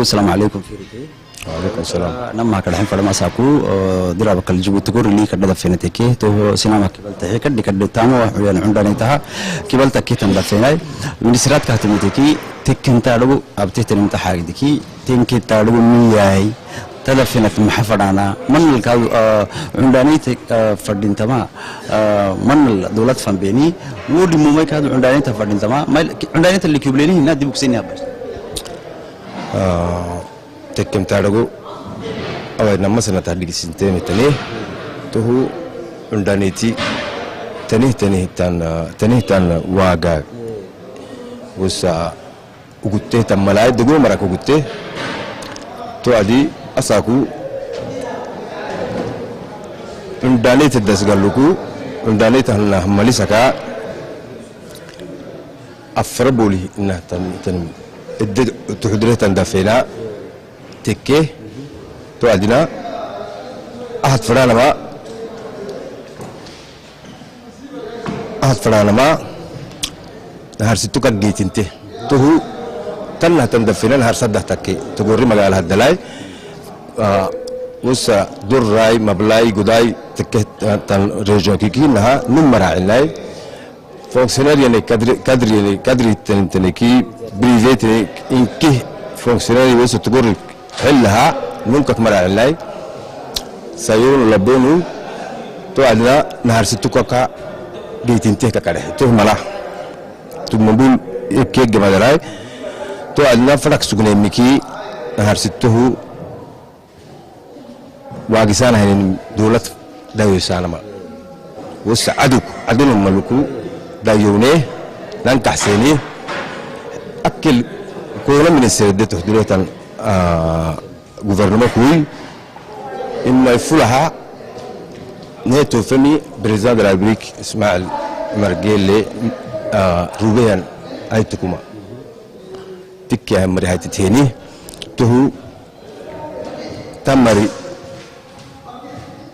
السلام عليكم فيرتي. وعليكم السلام. نما كدحين فرما ساكو درا بكل جبوت كور لي كددا فينتكي تو سينما كبلتهي كدي كدتامو وحيان عندانيتها كبلتكي تندفيناي من سرات كاتمتكي تكن تارو ابتي تنمت حاجدكي تنكي تارو مياي تلفينت محفرانا من الكاو عندانيتك فردينتما من الدولة فنبيني ودي مومي كادو عندانيتها فردينتما عندانيت اللي كيبليني هنا دي بوكسيني ابس تكم تارجو أو نما سنة تهديك سنتين تاني تهو عندانيتي تاني واقع وسا وقلته تملاي دقو مرا وقلته تو أدي أساكو عندانيت الدسقلوكو عندانيت هلا همالي سكا أفربولي إنه تن تحضره تندفينا تكه تو أدينا أحد فرانا ما نهار ستو كجيت انته تو هو تنا تندفينا نهار صدق تكي تقولي مقال هالدلاي وسا دور راي مبلاي قداي تكه تن رجع كي نها نمرة علاي فونكسيونير يعني كادري تنكي بريفيت إنكي فونكسيونير وسا تقول حلها نمكك مرة علاي سيون لبونو تو عندنا نهار ستو كاكا جيت انته كاره تو ملا تو مبول كيك جماعي تو عندنا فرق سكني مكي نهار ستو واقسان هن دولة دايوسانا ما وسعدوك عدنا ملكو دايوني لان تحسيني أكل كونا من السيدات تحضروا تن غوفرنما كوي إما يفلها نهتو فمي بريزاد الريبريك إسماعيل مرجيلي روبيان أيتكما تكيا مري هاي تتهني تهو تمري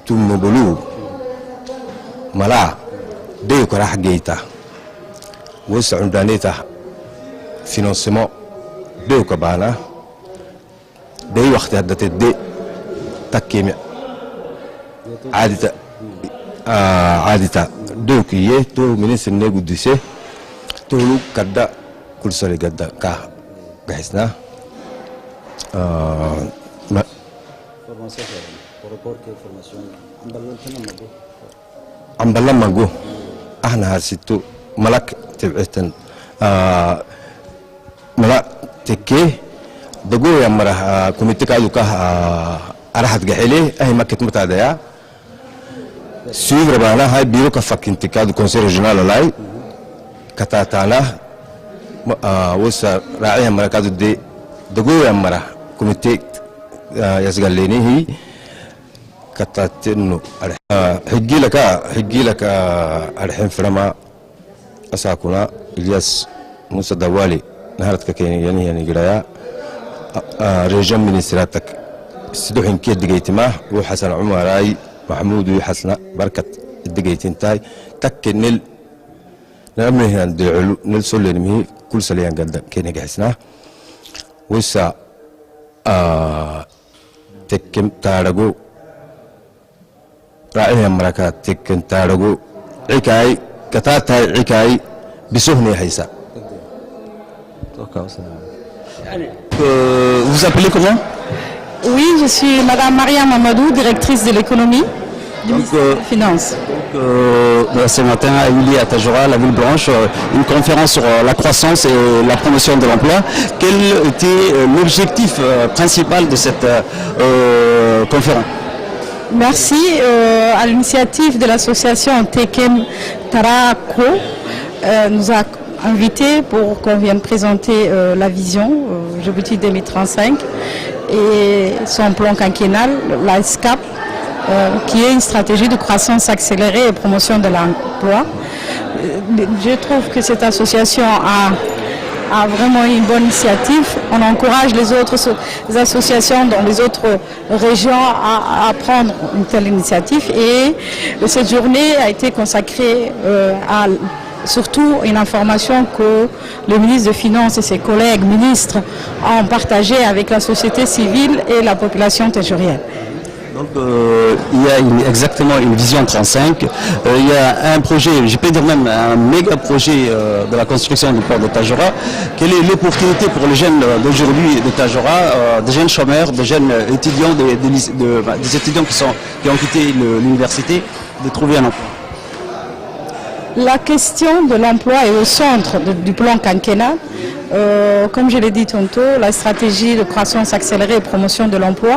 ثم بلو ملا ديك راح جيتا وسع عندانيتا فينانسمون ديك بانا دي وقت هدت الدي تكيم عادتا دوكيه تو من السنة قدسه تولو كدا كل سنة كدا كا جهزنا عمبلا ماجو احنا هالستو ملك تبعتن ملك تكي دقو يا مرة كوميتك علوكا أراحت جحيلي أهي مكة متعدية سويف ربانا هاي بيرو كفاكين تكادو كونسير ريجونال لاي كتاتانا وسا راعيها مرة كادو دي دقو يا مرة كوميتك يسقليني هي كتاتنو حجي لك الحين فرما أساكونا إلياس موسى دوالي نهارتك كيني يعني قرايا رجال من سراتك سدوحين كي دقيتماه وحسن عمراي محمود وحسن بركة الدقيتين تاي تك نل نعمله ندعو نل سلمه كل سليان قد كيني جهزناه وسا تكم تارجو رأيه مركات تكن تارجو عكاي كتاتاي عكاي بسهني حيسا. Vous appelez comment? Oui, je suis Madame Maria Mamadou, directrice de l'économie du ministère des Finances. Ce matin a eu lieu à Tadjoura, la ville blanche, une conférence sur la croissance et la promotion de l'emploi. Quel était l'objectif principal de cette conférence? Merci à l'initiative de l'association Tekem Tarako nous a invités pour qu'on vienne présenter la vision Djibouti 2035 et son plan quinquennal, la SCAP, qui est une stratégie de croissance accélérée et promotion de l'emploi. Je trouve que cette association a vraiment une bonne initiative. On encourage les autres associations dans les autres régions à prendre une telle initiative. Et cette journée a été consacrée à surtout une information que le ministre des Finances et ses collègues ministres ont partagée avec la société civile et la population tadjourienne. Donc il y a exactement une vision 35, il y a un projet, je peux dire même un méga projet de la construction du port de Tadjoura. Quelle est l'opportunité pour les jeunes d'aujourd'hui de Tadjoura, des jeunes chômeurs, des jeunes étudiants, des étudiants qui ont quitté l'université, de trouver un emploi? La question de l'emploi est au centre du plan quinquennal. Comme je l'ai dit tantôt, la stratégie de croissance accélérée et promotion de l'emploi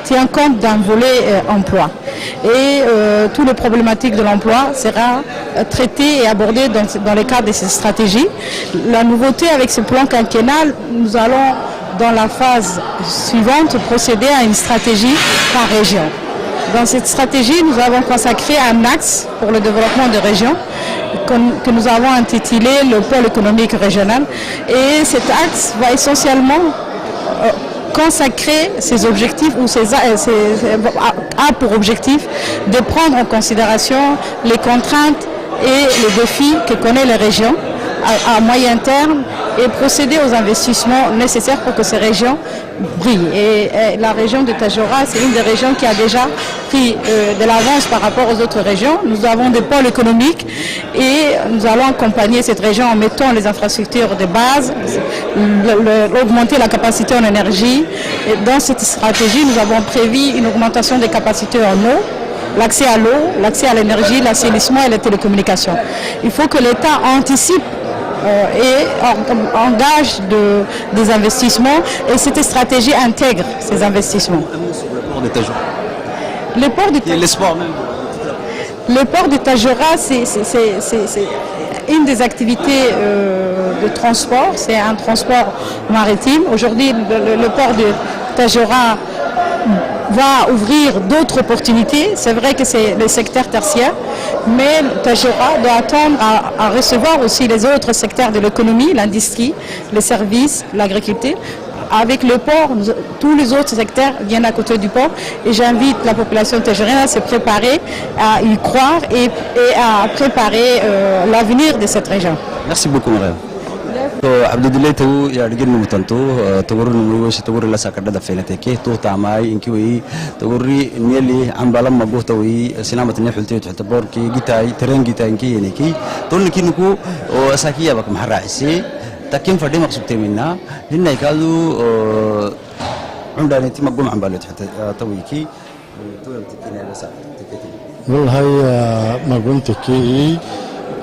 tient compte d'un volet emploi. Et toutes les problématiques de l'emploi seront traitées et abordées dans le cadre de ces stratégies. La nouveauté avec ce plan quinquennal, nous allons dans la phase suivante procéder à une stratégie par région. Dans cette stratégie, nous avons consacré un axe pour le développement des régions que nous avons intitulé le pôle économique régional. Et cet axe va essentiellement consacrer ses objectifs ou a pour objectif de prendre en considération les contraintes et les défis que connaissent les régions à moyen terme et procéder aux investissements nécessaires pour que ces régions brillent. Et la région de Tadjoura, c'est une des régions qui a déjà pris de l'avance par rapport aux autres régions. Nous avons des pôles économiques et nous allons accompagner cette région en mettant les infrastructures de base, augmenter la capacité en énergie. Et dans cette stratégie, nous avons prévu une augmentation des capacités en eau, l'accès à l'eau, l'accès à l'énergie, l'assainissement et les télécommunications. Il faut que l'État anticipe et engage des investissements et cette stratégie intègre ces investissements. Le port de Tadjoura, le port de Tadjoura, c'est une des activités de transport, c'est un transport maritime. Aujourd'hui, le port de Tadjoura va ouvrir d'autres opportunités. C'est vrai que c'est le secteur tertiaire, mais Tadjoura doit attendre à recevoir aussi les autres secteurs de l'économie, l'industrie, les services, l'agriculture. Avec le port, tous les autres secteurs viennent à côté du port et j'invite la population tadjourienne à se préparer, à y croire et à préparer l'avenir de cette région. Merci beaucoup, madame. Abdoulaye Taou ya rigin mutanto tawurri numrushi tawurri la sakada fenateke to tamai inkiwi tawurri nieli ambalam mago tawi sinamat ni xultay tuxtabor ki gitay tren gitay inki yeniki ton kinuku sakiya bak mahraisi takin fadi maqsubtay minna hinna ikadu عندنا مقوم عن بالو تويكي والله مقوم تكي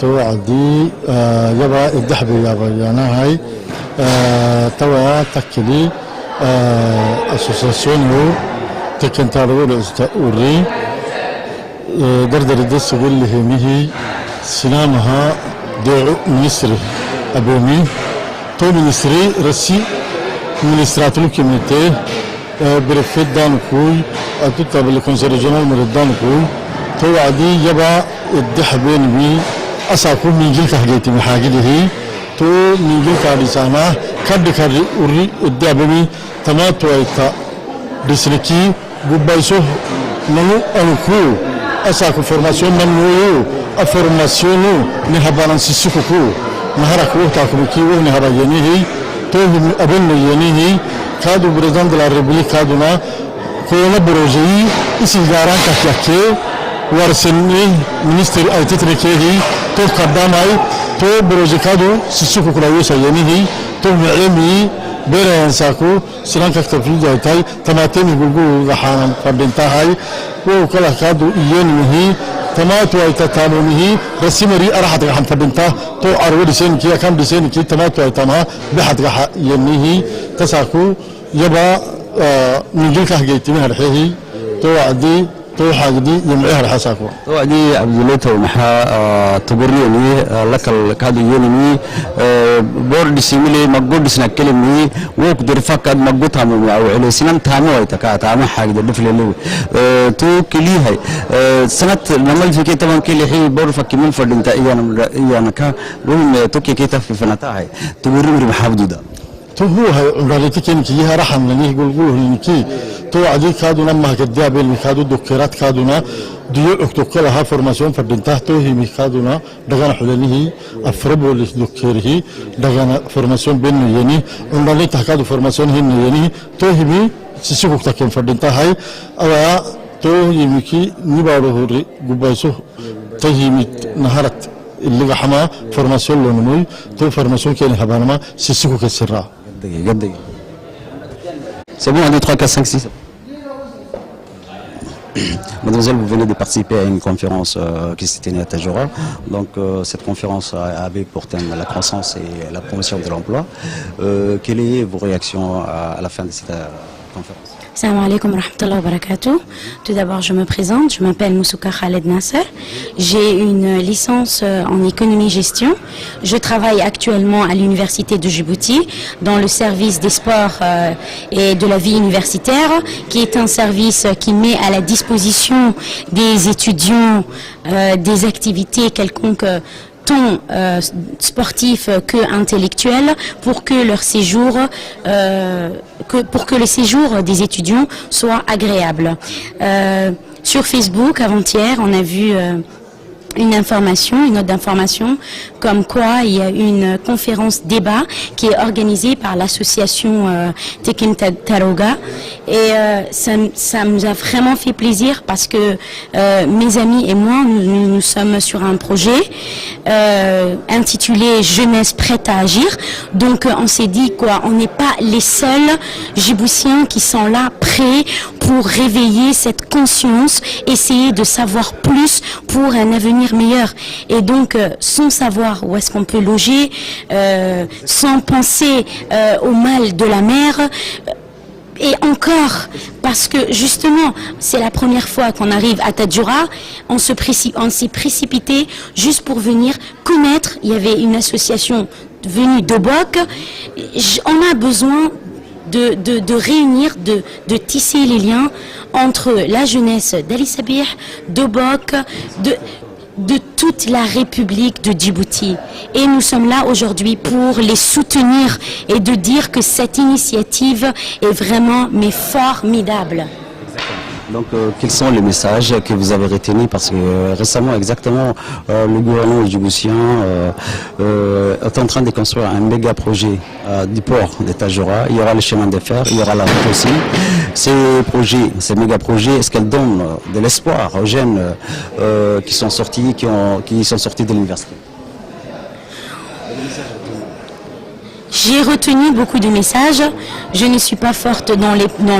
توعدي يبا الدحبي يابا يعني هاي توا تكلي اسوسياسيون تكن تارو الاستوري دردر الدس يقول له مهي سلامها دعو مصري ابومي تو مصري رسي مينستراتور كوميتي بريفيت دانكوي اتوتا بالكونسيل ريجونال مردانكوي توعدي يبا الدحبين بي أساكو ميجيل كهجيتي محاجده تو ميجيل كاريسانا كد كاري أوري الدابمي تماتو أيتا دسركي بوبايسو نمو أنكو أساكو فورماسيون نمو أفورماسيونو نهبان سيسكوكو نهاركو تاكوكي ونهارا ينيهي تو أبن ينيهي كادو بريزان دلا ريبليك كادونا كونا بروجي إسي جاران كاكيكي ورسني منستر أي تتركيه تو قدامي تو بروجيكادو سيسوكو كلاوسا ينيهي تو معلمي بين ينساكو سلام كتفيد جايتاي تماتين يقولوا رحانا فبنتاهاي وكلا كادو ينيهي تماتو أي تتامونه رسمري أرحت رحم فبنتاه تو أروي سين كي كم بسين كي تماتو أي تمها بحد رح ينيهي تساكو يبا نجيل كهجيتي من هالحيه تو عدي تو حاجدي يمعيها الحساكو تو عدي عبدالله تو محا تقريني لك الكادو يوني بورد سيميلي مقود سنة كلمي وقدر فقد مقود تامو أو على سنة تامو أيتكا تامو حاجة دفل اللو تو كلي هاي سنة نمل في كي طبعا كلي حي بور فكي من فردين تا إيانا كا وهم توكي كي تفي فنتا هاي تقريني محافظو دا تو هو عمرتي كان كي راح مني يقول هنيكي تو عدي كادونا ما كدي ابل ميكادو دكتورات كادونا ديو اكتوكل لها فورماسيون فدنته تو هي ميكادونا دغنا حلنيه افربو للدكتوره دغنا فورماسيون بين يعني عمرتي تاكادو فورماسيون هن يعني تو هي سيسوك تاكن فدنته هاي او تو يمكي نيبارو هوري غبايسو تهيمي نهارت اللي حما فورماسيون لونموي تو فورماسيون كان هبانما سيسوك كسرا C'est bon, 1, 2, 3, 4, 5, 6. Mademoiselle, vous venez de participer à une conférence qui s'est tenue à Tadjoura. Donc cette conférence avait pour thème la croissance et la promotion de l'emploi. Quelles sont vos réactions à la fin de cette conférence? Salam alaikum wa rahmatullahi wa barakatuh. Tout d'abord, je me présente, je m'appelle Moussouka Khaled Nasser. J'ai une licence en économie-gestion. Je travaille actuellement à l'université de Djibouti dans le service des sports et de la vie universitaire, qui est un service qui met à la disposition des étudiants des activités quelconques tant sportifs que intellectuels pour que leur séjour pour que le séjour des étudiants soit agréable. Sur Facebook avant-hier, on a vu une note d'information comme quoi il y a une conférence débat qui est organisée par l'association Teken Taroga et ça nous a vraiment fait plaisir parce que mes amis et moi nous sommes sur un projet intitulé Jeunesse prête à agir. Donc on s'est dit quoi, on n'est pas les seuls Djiboutiens qui sont là prêts pour réveiller cette conscience, essayer de savoir plus pour un avenir meilleur. Et donc sans savoir où est-ce qu'on peut loger, sans penser au mal de la mer, et encore, parce que justement, c'est la première fois qu'on arrive à Tadjoura, on s'est précipité juste pour venir connaître. Il y avait une association venue d'Obok. On a besoin de réunir, de tisser les liens entre la jeunesse d'Ali Sabih, d'Obok, de toute la République de Djibouti. Et nous sommes là aujourd'hui pour les soutenir et de dire que cette initiative est vraiment formidable. Donc, quels sont les messages que vous avez retenus? Parce que récemment, exactement, le gouvernement djiboutien est en train de construire un méga projet du port de Tadjoura. Il y aura le chemin de fer, il y aura la route aussi. Ces méga projets, est-ce qu'elles donnent de l'espoir aux jeunes qui sont sortis de l'université? J'ai retenu beaucoup de messages. Je ne suis pas forte dans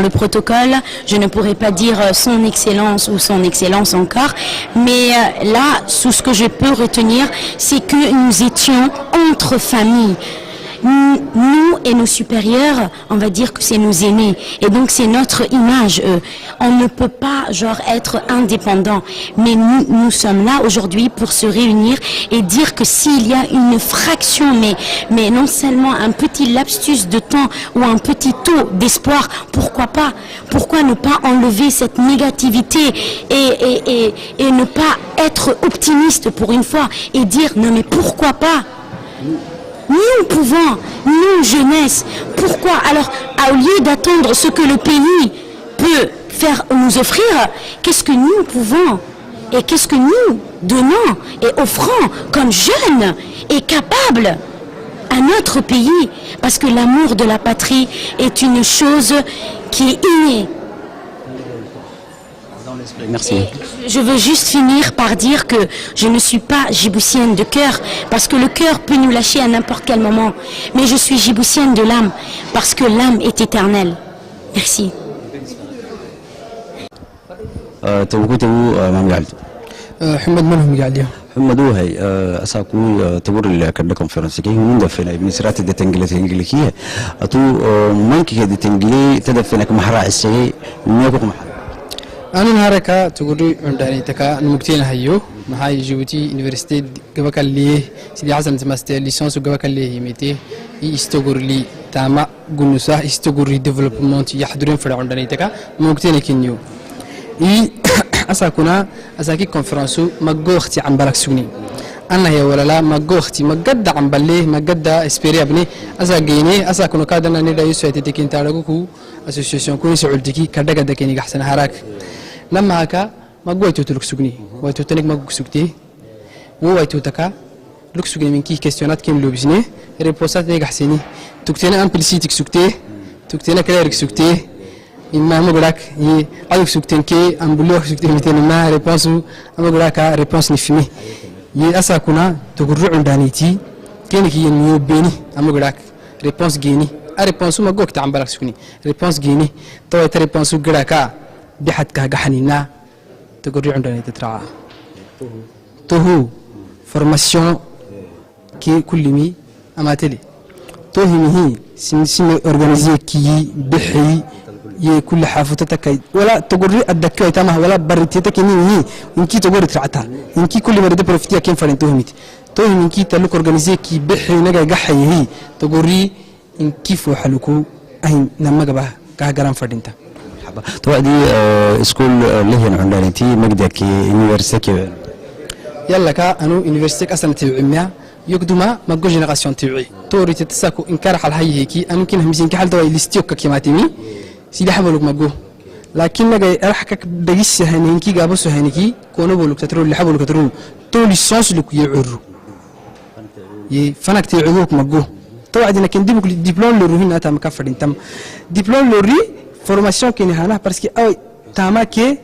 le protocole. Je ne pourrais pas dire son excellence ou son excellence encore. Mais là, tout ce que je peux retenir, c'est que nous étions entre familles. Nous et nos supérieurs, on va dire que c'est nos aînés. Et donc c'est notre image. On ne peut pas être indépendant. Mais nous sommes là aujourd'hui pour se réunir et dire que s'il y a une fraction, mais non seulement un petit lapsus de temps ou un petit taux d'espoir, pourquoi pas? Pourquoi ne pas enlever cette négativité et ne pas être optimiste pour une fois et dire non mais pourquoi pas? Nous pouvons, nous jeunesse, pourquoi alors au lieu d'attendre ce que le pays peut nous offrir, qu'est-ce que nous pouvons et qu'est-ce que nous donnons et offrons comme jeunes et capables à notre pays, parce que l'amour de la patrie est une chose qui est innée. Merci. Et je veux juste finir par dire que je ne suis pas djiboutienne de cœur, parce que le cœur peut nous lâcher à n'importe quel moment. Mais je suis djiboutienne de l'âme, parce que l'âme est éternelle. Merci. محمد منهم قاعد اليوم محمد هاي اساكو تبور اللي كان كونفرنس كي من دفنا بنسرات الدتنجليه اتو مانكي الدتنجلي تدفنك محرا السي ميكو محرا أنا نهارك تقولي عندنا تكا نمكتين هيو محاي جيبوتي يونيفرسيتي قبك اللي سيدي حسن ماستر ليسانس وقبك اللي يميتي يستقر لي تاما قنوسا يستقر لي ديفلوبمنت يحضرين في عندنا تكا نمكتين كينيو أساكونا أساكي كونفرنسو مجو اختي عن بالك سوني أنا هي ولا لا ما جوختي ما قد عم بليه ما قد إسبيريا بني أسا جيني أسا كنا كادنا نيدا يسوي تتكين تعرقوكو أسوسيشن كوني سعوديكي كذا كذا كيني أحسن هراك لما هكا ما جويتو تلوك سجني ويتو تنك ما جوك سجتي ويتو تكا لوك سجني من كي كيستيونات كيم لوبزني ريبوسات نيجا حسيني تكتينا أمبلسيتك سجتي تكتينا كلارك سجتي إما ما قولك ي عدوك سجتين كي أمبلوك سجتين متين ما ريبونسو أما قولك ريبونس نفهمي ي أسا كنا تقرر عندانيتي كينك ينيو بيني أما قولك ريبونس جيني ريبونسو ما جوك تعم بالك سكني ريبونس جيني تو ريبونسو قولك بحد كهجحنينا تقرر عنداني تترعى توهو فورماسيون كي كل مي أماتلي توهي مهي سن أورجانيزي كي بحي ي كل حافتك ولا تقرر الدكة تمام ولا بريتك إني إنكي تقرر ترعتها إنكي كل مرة بروفتيا كيف فرنت توهمت توهي إنكي تلوك أورجانيزي كي بحي نجا جحي هي تقرر إن كيف وحلوكو أهين نما جبها كهجران فرنتا توعدي سكول لهن عندانيتي مقدك يونيفرسيتي يلا كا أنا يونيفرسيتي أصلا تبعميها يقدما ما جو جينيراسيون تبعي توري تتساكو إنكار حال هاي هيكي أنا يمكن همزين كحال دواي ليستيوك كيماتيمي سيدي حملوك ما جو لكن نجا أرحك بجيس هنيكي جابوس هنيكي كونو بقولك تترول اللي حبولك تترول تولي الصوص لك يعرو فنك تعبوك ما جو توعد إنك نديبك الدبلوم للروهين أتا مكفر إنتم دبلوم لوري فورماسيون كيني هنا بارسكي أو تاماكي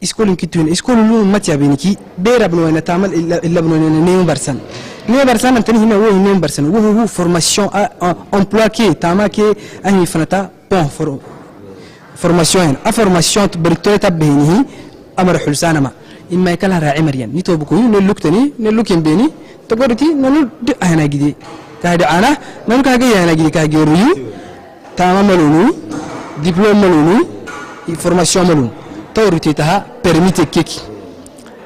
إسكول كتوين إسكول لون ما تيابينكي بيرا بنوينا تعمل إلا بنوينا نيم برسن أنتني هنا هو نيم برسن وهو فورماسيون أمبلوا كي تاماكي أهني فنتا بون فورماسيون فورماسيون بريتولي تبهينه أمر حلسانا ما إما يكلها راعي مريان نيتو بكوي نلوكتني نلوكين بيني تقولتي نلو أهنا جدي كهدي أنا نلو كهجي أهنا جدي كهجي ريو تمام ملوني دبلوم ملوني فورماسيون ملون تورتي تها permis technique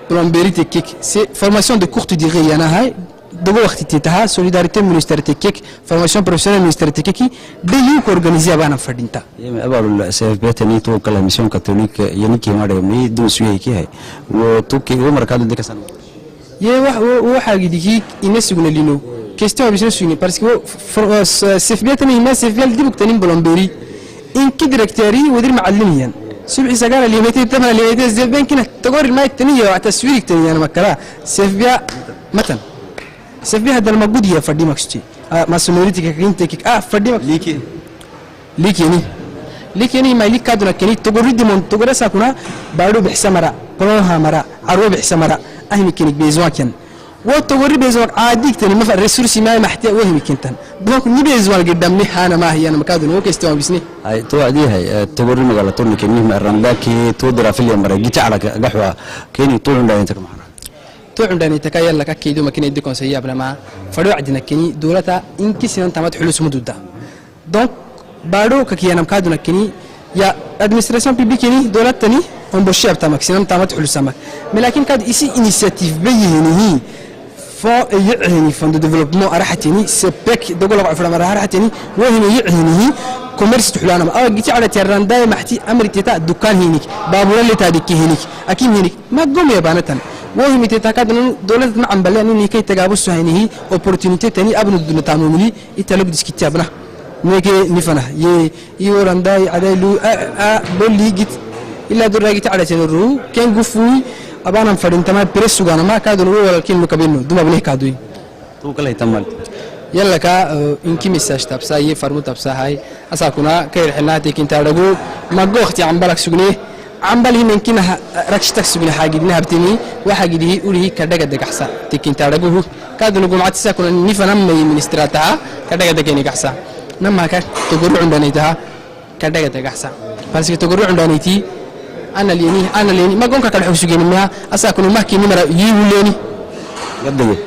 plomberie technique c'est formation de courte durée yana hay dogo waqti titaha solidarité ministère technique formation professionnelle ministère technique bayu ko organiser bana fadinta yema abalu CFB tani to kala mission catholique yani ki mare mi do suye ki hay wo to ki wo markado de kasan ye waxa gidiki ina sugna lino question bi sugni parce que CFB tani ma CFB dibuk tani plomberie in ki directeur wadir معلميا سبع سجارة اللي ميتين تمن اللي ميتين زين كنا تقول الماء التانية وتسويق تاني أنا مكلا سيف بيا متن سيف بيا هذا الموجود يا فردي مكشتي ما سموريتك كين تكيك فردي مك ليكيني ما ليك كادونا كني تقول ردي من تقول ساكونا بارو بحسمرة بروها مرة عرو بحسمرة أهني كنيك بيزواكن وتقول بيزواك عاديك تاني ما في الريسورس ما محتاج وهم كنتن بقولك نبي بيزواك قدامني أنا ما هي أنا مكادون هو كيستوى بسني أي توعدي هاي تقول مقالة تقول كنيه مرنداكي تودرا في اليوم مرة جيت على قحوة كني طول عندنا أنت كمان طول عندنا تكايل لك أكيد وما كنا يدكون سياب لما فرو عندنا كني دولتا إنك سنان تمت حلوس مدودة دونك بارو كي أنا مكادون كني يا administration publique كني دولت تاني هم بشيء بتامك سنان تمت حلوس سمك لكن كاد إيشي initiative بيهني يعني فند ديفلوبمون راحتني سبك دغلق عفرا مره راحتني وهنا يعني كوميرس تحلانا او جيتي على تيران داي محتي امرتي تا دكان هينيك بابور اللي تادك هينيك اكيد هينيك ما قوم يا بانتن وهم تتاكد ان دوله مع بلان ان كي تجابس هيني اوبورتونيتي تاني ابن الدنيا تعملي يتلق ديسكتابنا نيجي نفنا يوران داي على لو بولي جيت الا دراجيت على تنرو كان غفوي أبانا فرين تمام بريسو جانا ما كادو نقول ولا كلمة كبيرنا دوما بنيه كادوي تو كله يتمل يلا كا إنكي مساج تبصا يفرمو تبصا هاي أساكونا كير حناتي كنت أرجو ما جو اختي عم بالك سجنيه عم بالي من كنا ركشتك سجنيه حاجة دينا هبتني وحاجة دي وليه كذا كذا كحسا تكين تارجوه كادو نقول معتي ساكونا نفنا من استراتها كذا كذا كيني كحسا نما كا تقول عندنا تها كذا كذا كحسا بس تقول عندنا تي أنا ليني ما قوم كل حوش جيني ما أساكن ما كيني مرا يوليني قديه